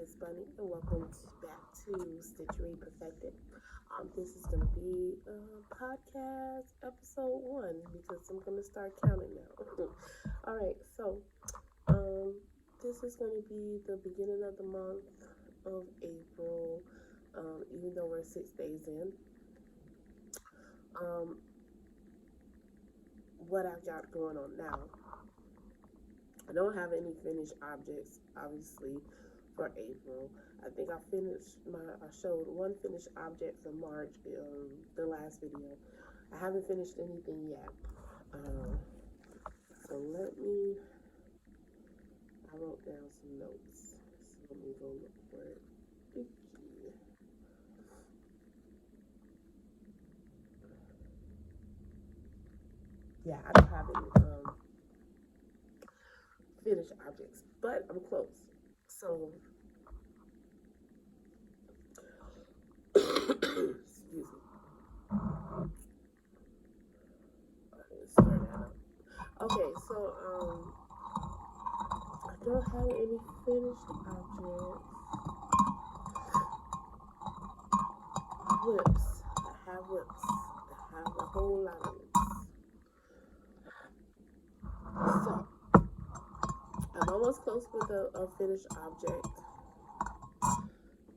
is Bunny, and welcome back to Stitchery Perfected. This is going to be podcast episode 1 because I'm going to start counting now. All right, so this is going to be the beginning of the month of April, even though we're 6 days in. What I've got going on now, I don't have any finished objects, obviously, for April. I think I showed one finished object for March in the last video. I haven't finished anything yet. So I wrote down some notes. So let me go look for it. Yeah, I don't have any finished objects, but I'm close. So, excuse me. Start that up. Okay, so I don't have any finished objects. Whips. I have whips. I have a whole lot of whips. So, I'm almost close with a finished object.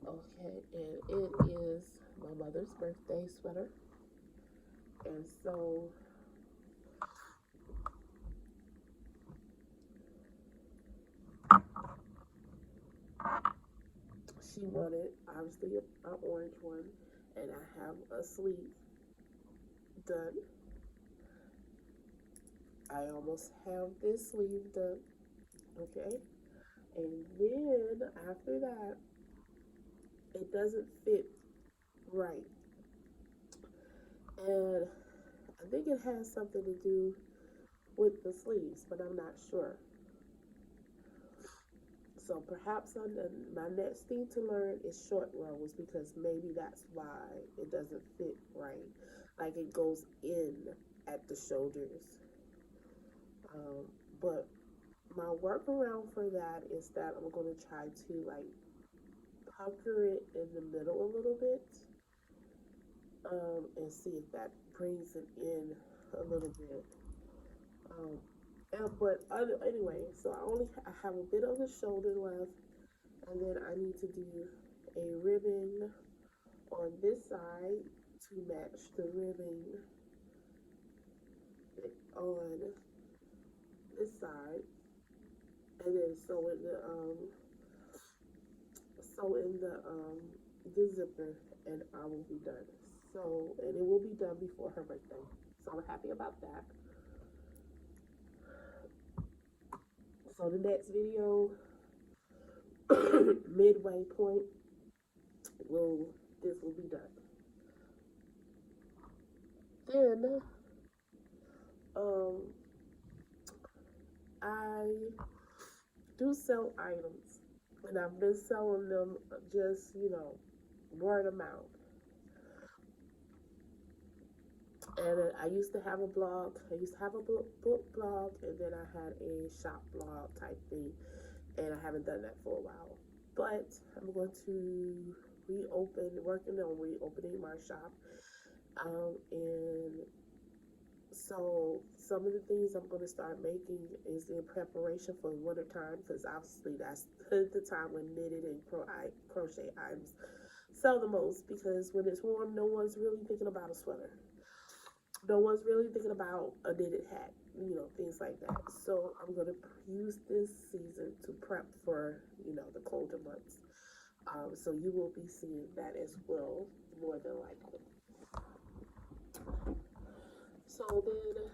Okay, and it is my mother's birthday sweater. And so she wanted, obviously, an orange one, and I have a sleeve done. I almost have this sleeve done, okay? And then after that, it doesn't fit right. And I think it has something to do with the sleeves, but I'm not sure. So perhaps my next thing to learn is short rows, because maybe that's why it doesn't fit right. Like it goes in at the shoulders. But my workaround for that is that I'm going to try to like pucker it in the middle a little bit, and see if that brings it in a little bit. But anyway, so I have a bit of the shoulder left, and then I need to do a ribbing on this side to match the ribbing on this side, and then sew in the zipper, and I will be done. So, and it will be done before her birthday. So I'm happy about that. So the next video, midway point, this will be done. Then, I do sell items, and I've been selling them just, word of mouth. And I used to have a blog. I used to have a book blog, and then I had a shop blog type thing, and I haven't done that for a while. But I'm going to working on reopening my shop. And so some of the things I'm going to start making is in preparation for winter time, because obviously that's the time when knitted and crochet items sell the most, because when it's warm, no one's really thinking about a sweater. No one's really thinking about a knitted hat, things like that. So I'm going to use this season to prep for, the colder months. So you will be seeing that as well, more than likely. So then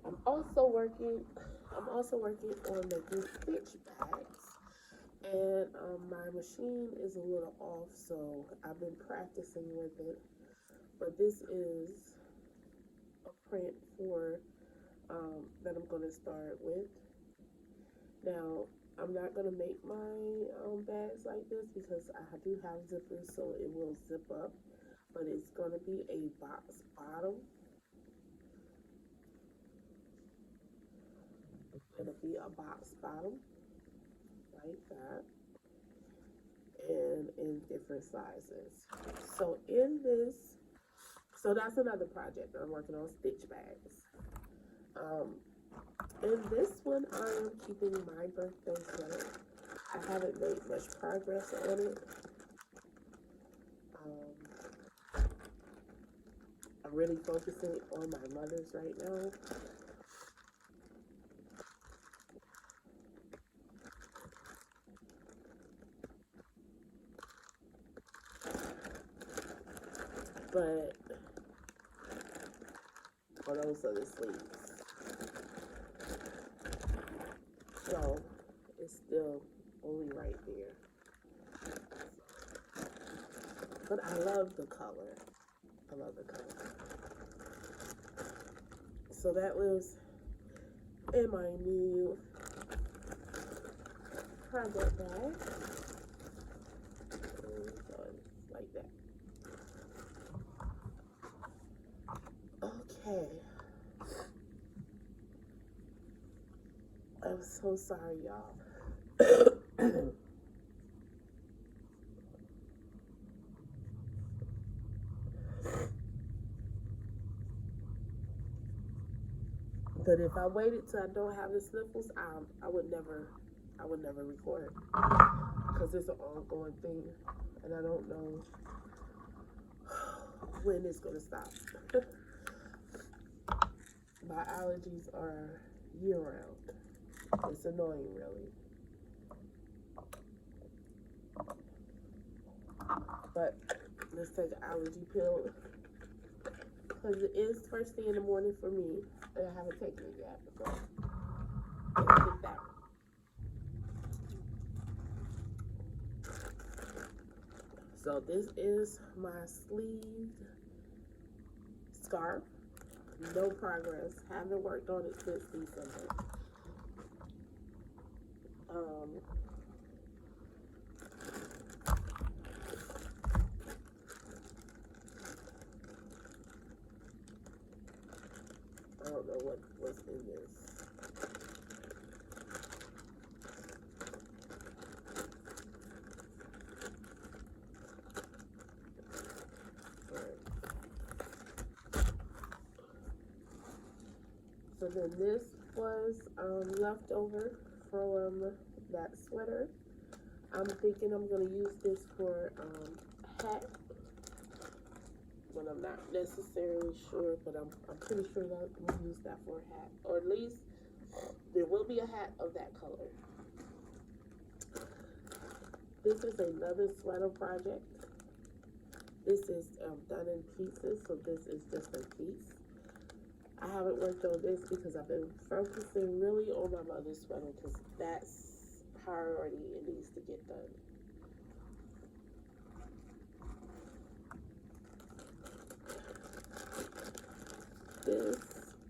I'm also working on making stitch bags. And my machine is a little off, so I've been practicing with it. But this is a print for that I'm going to start with. Now, I'm not going to make my bags like this because I do have zippers, so it will zip up. But it's going to be a box bottom. It's going to be a box bottom. like that, and in different sizes. So in this, so that's another project I'm working on, stitch bags. In this one, I am keeping my birthday sweater. I haven't made much progress on it. I'm really focusing on my mother's right now. But, oh, those are the sleeves. So, it's still only right there. But I love the color. I love the color. So that was in my new project bag. So it's like that. Okay. I'm so sorry, y'all. But if I waited till I don't have the sniffles, I would never record, because it's an ongoing thing, and I don't know when it's gonna stop. My allergies are year round. It's annoying, really. But let's take an allergy pill, because it is first thing in the morning for me, and I haven't taken it yet. So let's get that. So this is my sleeved scarf. No progress. Haven't worked on it since December. I don't know what's in this. So then this was leftover from that sweater. I'm thinking I'm going to use this for a hat, but I'm not necessarily sure, but I'm pretty sure that we'll use that for a hat, or at least there will be a hat of that color. This is another sweater project. This is done in pieces, so this is just a piece. I haven't worked on this because I've been focusing really on my mother's sweater, because that's priority. It needs to get done. This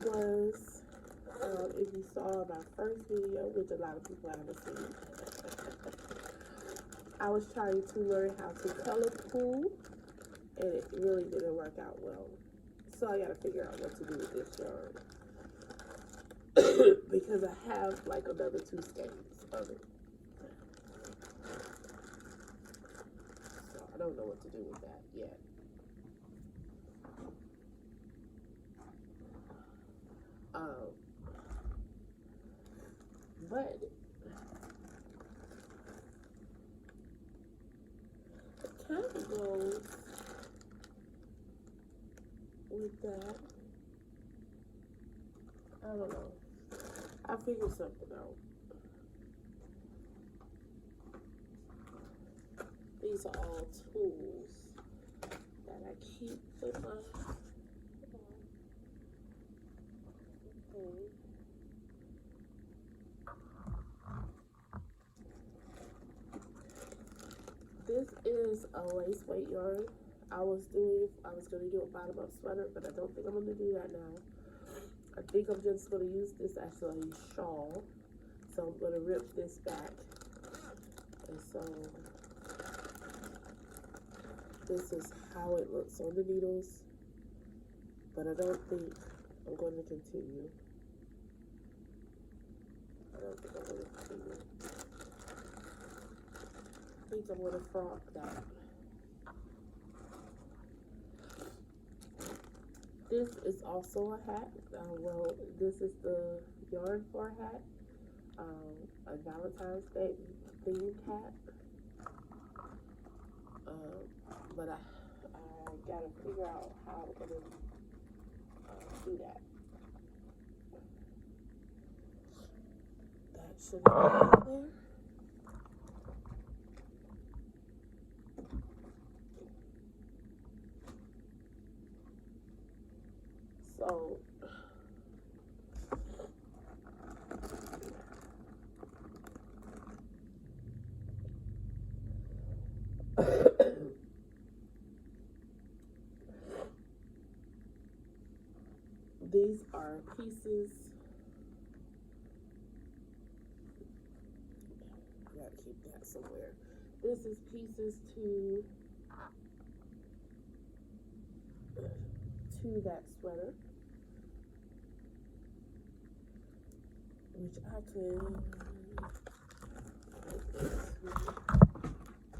was, if you saw my first video, which a lot of people haven't seen, I was trying to learn how to color pool, and it really didn't work out well. So I gotta figure out what to do with this yarn. Because I have like another 2 skeins of it. So I don't know what to do with that yet. But it kind of goes with that. I don't know. I'll figure something out. These are all tools that I keep with my thing. This is a lace weight yarn. I was gonna do a bottom up sweater, but I don't think I'm gonna do that now. I think I'm just gonna use this as a shawl. So I'm gonna rip this back. And so this is how it looks on the needles. But I don't think I'm going to continue. I don't think I'm going to continue. think I'm gonna frog that. This is also a hat. Well, this is the yarn for a hat. A Valentine's Day themed hat. But I gotta figure out how I'm gonna do that. That should be there. So these are pieces. I gotta keep that somewhere. This is pieces to that sweater, which I could.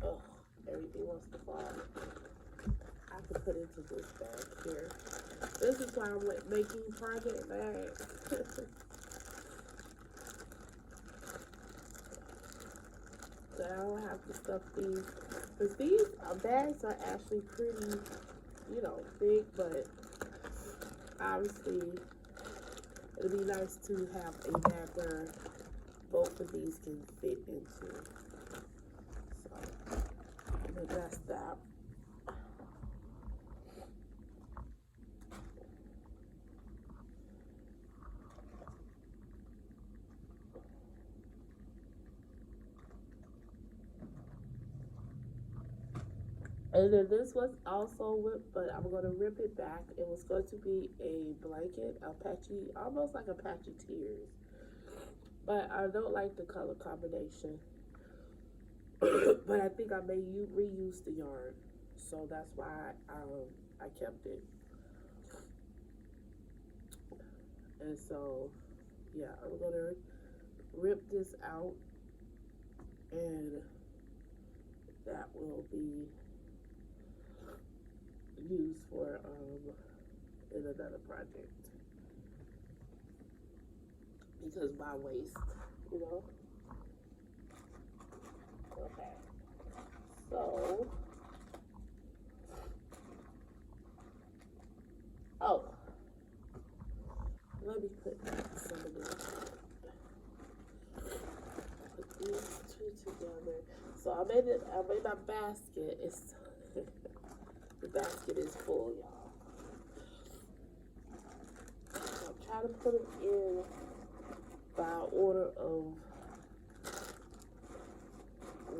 Oh, everything wants to fall. I could put into this bag here. This is why I'm making project bags. So I don't have to stuff these. Because these bags are actually pretty, big, but obviously it'd be nice to have a bag where both of these can fit into. So I'm gonna mess that. And then this was also whipped, but I'm going to rip it back. It was going to be a blanket, Apache, almost like Apache Tears. But I don't like the color combination. But I think I may reuse the yarn. So that's why I kept it. And so, yeah, I'm going to rip this out. And that will be used for in another project, because my waist, okay, so let me put some of this, put these two together. So I made my basket. It's the basket is full, y'all. So I'm trying to put them in by order of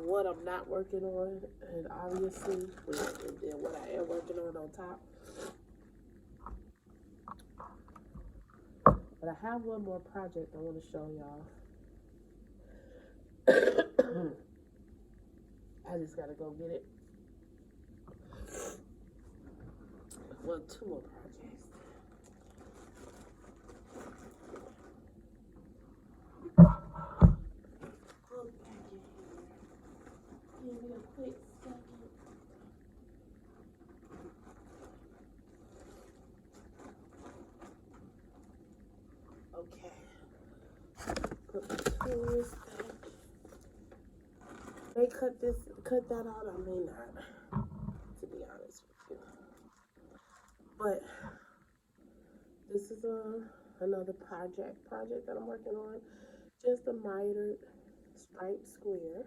what I'm not working on, and obviously, and then what I am working on top. But I have one more project I want to show y'all. I just gotta go get it. Well, two more projects. Give me a quick second. Okay. Put my tools back. May cut that out, I may not, to be honest with you. But this is another project that I'm working on. Just a mitered striped square.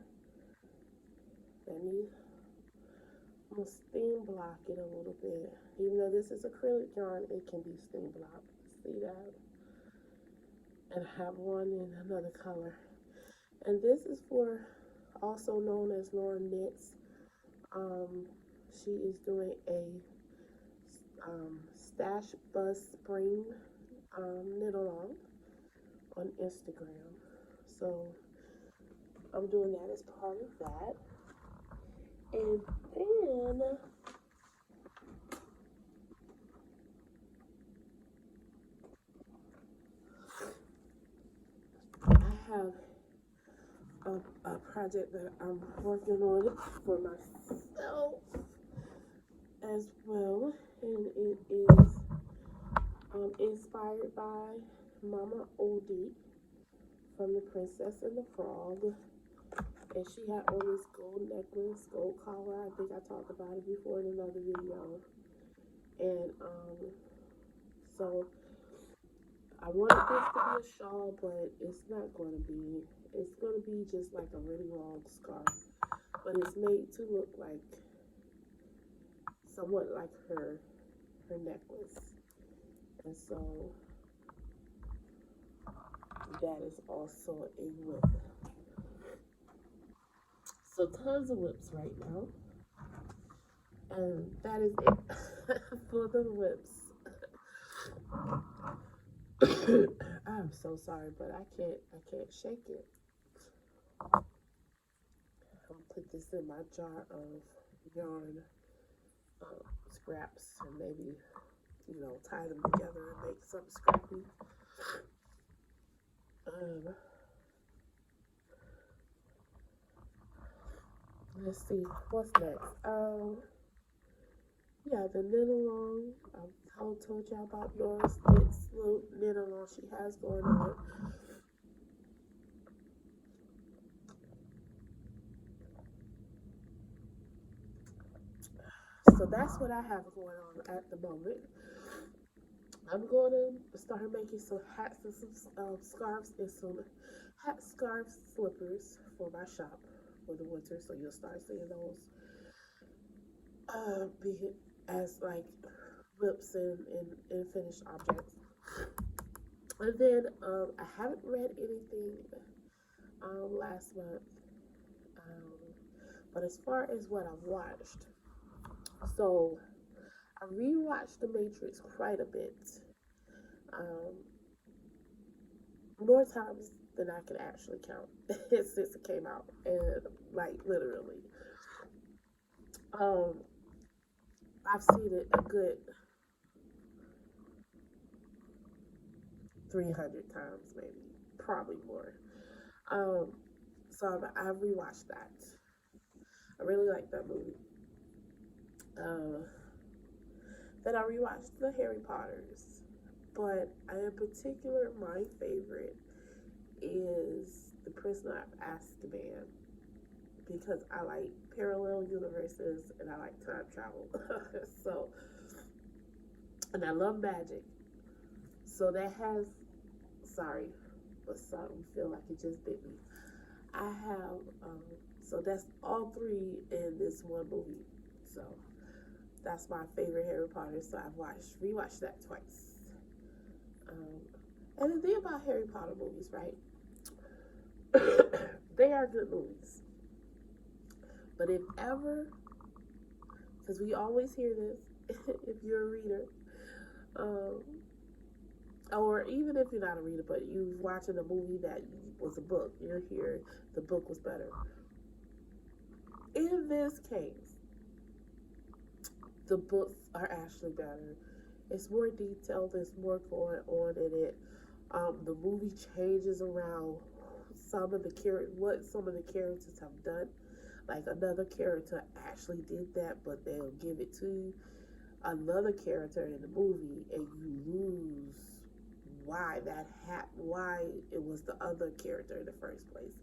I'm gonna steam block it a little bit. Even though this is acrylic yarn, it can be steam blocked. See that? And I have one in another color. And this is for, also known as Nora Knits. She is doing a stash bus spring knit along on Instagram. So I'm doing that as part of that. And then I have a project that I'm working on for myself as well, and it is inspired by Mama Odie from The Princess and the Frog. And she had on this gold necklace, gold collar. I think I talked about it before in another video. And so I wanted this to be a shawl, but it's not going to be. It's going to be just like a really long scarf. But it's made to look like somewhat like her necklace. And so that is also a whip. So tons of whips right now. And that is it for the whips. I'm so sorry, but I can't shake it. I'm gonna put this in my jar of yarn scraps and maybe, tie them together and make something scrappy. Let's see, what's next? Yeah, the knit along. I told y'all about Nora Knits knit along she has going on. So that's what I have going on at the moment. I'm going to start making some hats and some scarves and some hat scarf slippers for my shop for the winter. So you'll start seeing those be as like whips and finished objects. And then I haven't read anything last month, but as far as what I've watched, so I rewatched The Matrix quite a bit, more times than I can actually count since it came out, and like literally, I've seen it a good 300 times, maybe, probably more. So I've rewatched that. I really like that movie. Then I rewatched the Harry Potters, but in particular, my favorite is The Prisoner of Azkaban, because I like parallel universes and I like time travel. So, and I love magic. So that has, sorry, but something feel like it just bit me. I have, so that's all three in this one movie. So that's my favorite Harry Potter. So I've rewatched that twice. And the thing about Harry Potter movies, right? They are good movies. But if ever, because we always hear this, if you're a reader, or even if you're not a reader, but you're watching a movie that was a book, you're here, the book was better. In this case, the books are actually better. It's more detailed, there's more going on in it. The movie changes around what some of the characters have done. Like another character actually did that, but they'll give it to another character in the movie, and you lose why it was the other character in the first place.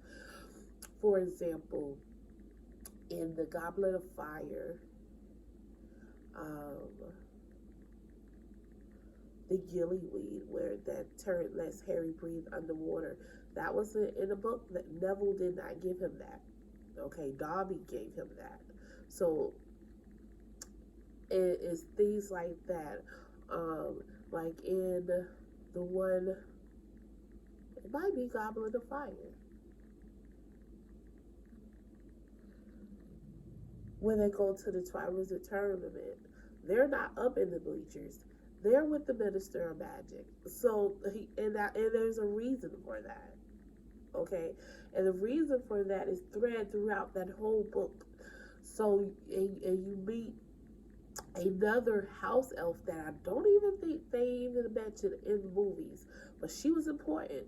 For example, in the Goblet of Fire, the gillyweed, where that turret lets Harry breathe underwater, that was in the book. That Neville did not give him that. Okay, Dobby gave him that. So it is things like that. Like in the one, it might be Goblet of Fire, when they go to the Triwizard Tournament, they're not up in the bleachers. They're with the Minister of Magic. So and there's a reason for that. Okay, and the reason for that is thread throughout that whole book. So and you meet another house elf that I don't even think they even mentioned in the movies, but she was important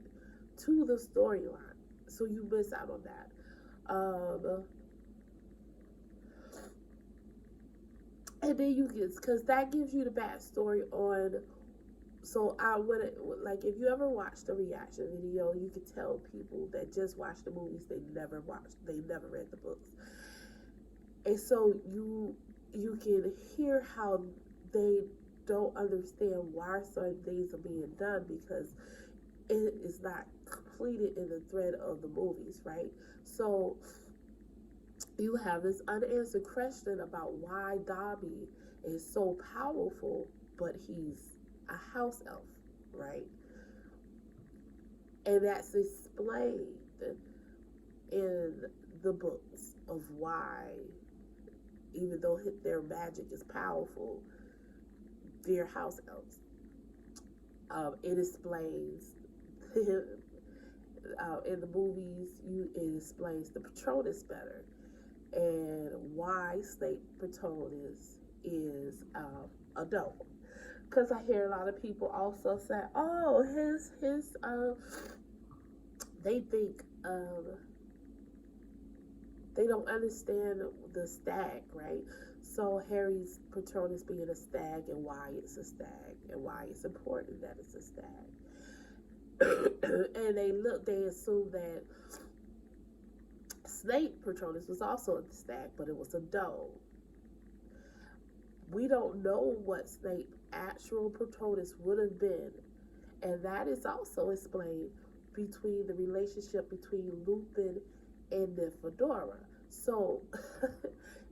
to the storyline. So you miss out on that. Um, and then you get, because that gives you the backstory on. So I would, like, if you ever watched a reaction video, you could tell people that just watched the movies, they never read the books, and so you can hear how they don't understand why certain things are being done, because it is not completed in the thread of the movies, right? So you have this unanswered question about why Dobby is so powerful, but he's a house elf, right? And that's explained in the books of why, even though their magic is powerful, they're house elves. It explains in the movies, it explains the Patronus better, and why Snape Patronus is a dope. Because I hear a lot of people also say, "Oh, his they think they don't understand the stag, right? So Harry's Patronus being a stag, and why it's a stag, and why it's important that it's a stag." And they assume that Snape Patronus was also a stag, but it was a doe. We don't know what Snape actual Patronus would have been, and that is also explained between the relationship between Lupin and Nymphadora. So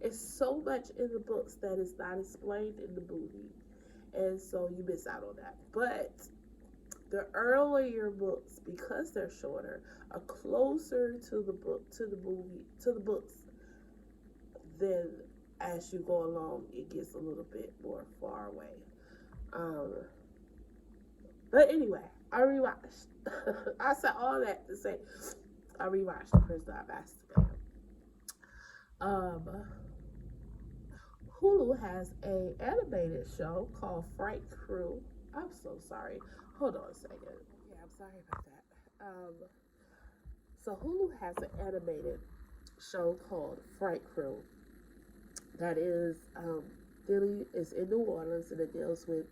it's so much in the books that is not explained in the movie, and so you miss out on that. But the earlier books, because they're shorter, are closer to the books. Then as you go along, it gets a little bit more far away. But anyway, I rewatched. I said all that to say I rewatched The Prisoner of Azkaban. Hulu has a animated show called Fright Krewe. I'm so sorry. Hold on a second. Okay, I'm sorry about that. So Hulu has an animated show called Fright Krewe that is Billy is in New Orleans, and it deals with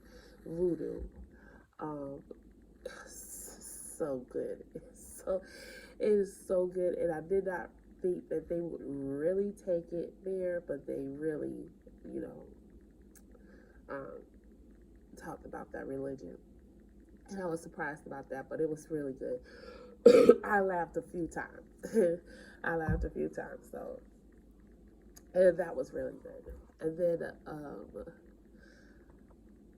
voodoo. Um, so good. It is so good, and I did not think that they would really take it there, but they really, talked about that religion, and I was surprised about that, but it was really good. I laughed a few times. So, and that was really good. And then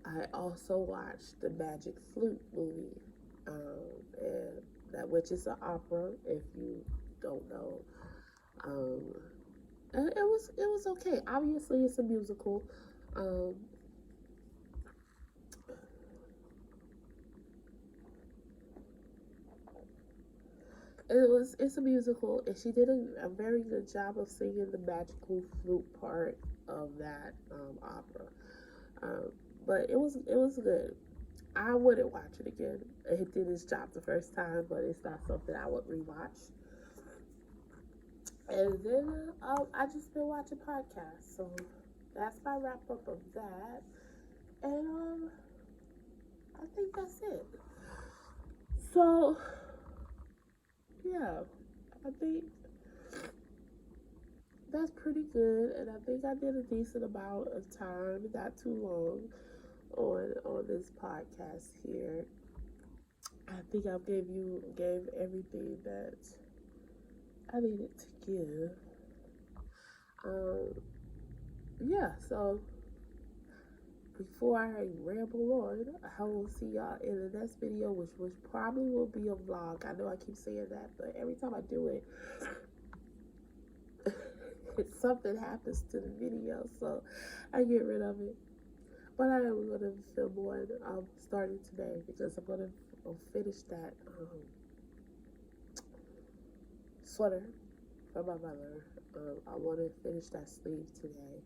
I also watched the Magic Flute movie, and that, which is an opera, if you don't know. And it was okay. Obviously, it's a musical. It's a musical, and she did a very good job of singing the magical flute part of that opera. But it was good. I wouldn't watch it again. It did its job the first time, but it's not something I would rewatch. And then I just been watching podcasts, so that's my wrap up of that. And I think that's it. So yeah, I think that's pretty good, and I think I did a decent amount of time, not too long, on this podcast here. I think I gave everything that I needed to give. Yeah, so before I ramble on, I will see y'all in the next video, which probably will be a vlog. I know I keep saying that, but every time I do it, something happens to the video, so I get rid of it. But I am going to film one starting today, because I'm going to finish that sweater from my mother. I want to finish that sleeve today,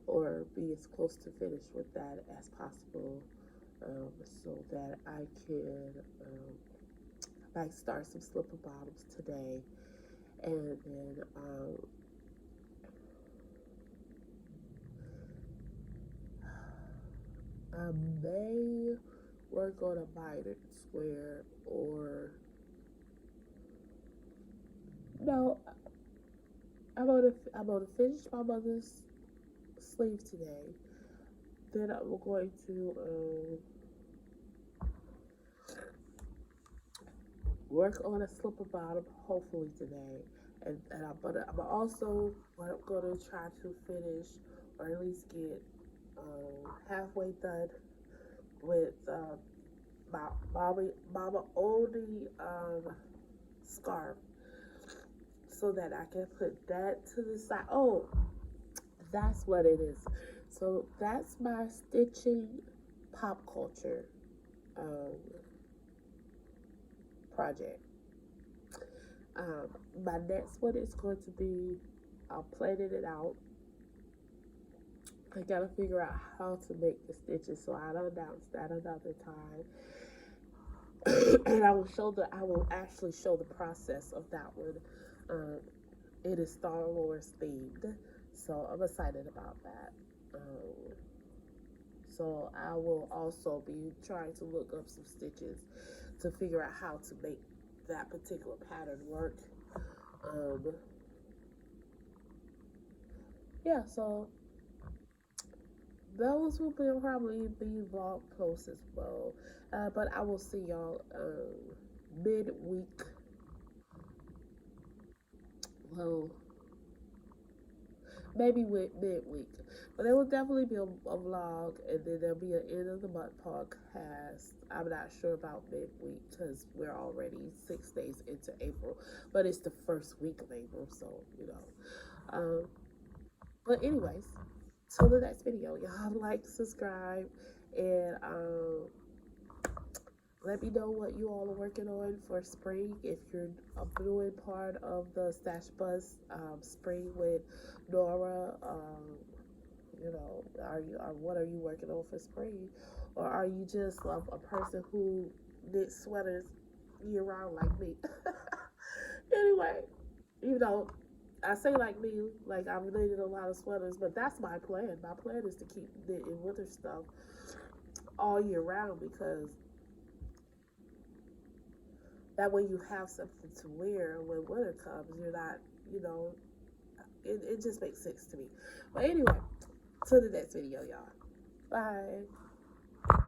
or be as close to finish with that as possible, so that I can start some slipper bottoms today, And then I may work on a mitered square, or no, I'm gonna finish my mother's sleeve today. Then I'm going to work on a slipper bottom hopefully today, and I'm also what I'm gonna try to finish, or at least get halfway done with my mama Odie scarf, so that I can put that to the side. Oh, that's what it is. So that's my stitching pop culture project. My next one is going to be, I'm planning it out. I gotta figure out how to make the stitches, so I'll announce that another time. And I will actually show the process of that one. It is Star Wars themed, so I'm excited about that. So I will also be trying to look up some stitches to figure out how to make that particular pattern work. Yeah, so those will probably be vlog posts as well. But I will see y'all midweek. Well, maybe with midweek. But there will definitely be a vlog, and then there'll be an end of the month podcast. I'm not sure about midweek because we're already 6 days into April, but it's the first week of April, so you know. But anyways, till the next video, y'all like, subscribe, and let me know what you all are working on for spring. If you're doing part of the Stash Bus spring with Nora, you know, what are you working on for spring? Or are you just a person who knits sweaters year round like me? Anyway, you know, I say like me, like I've knitted a lot of sweaters, but that's my plan. My plan is to keep knitting winter stuff all year round, because that way you have something to wear when winter comes. You're not, you know, it just makes sense to me. But anyway, till the next video, y'all. Bye.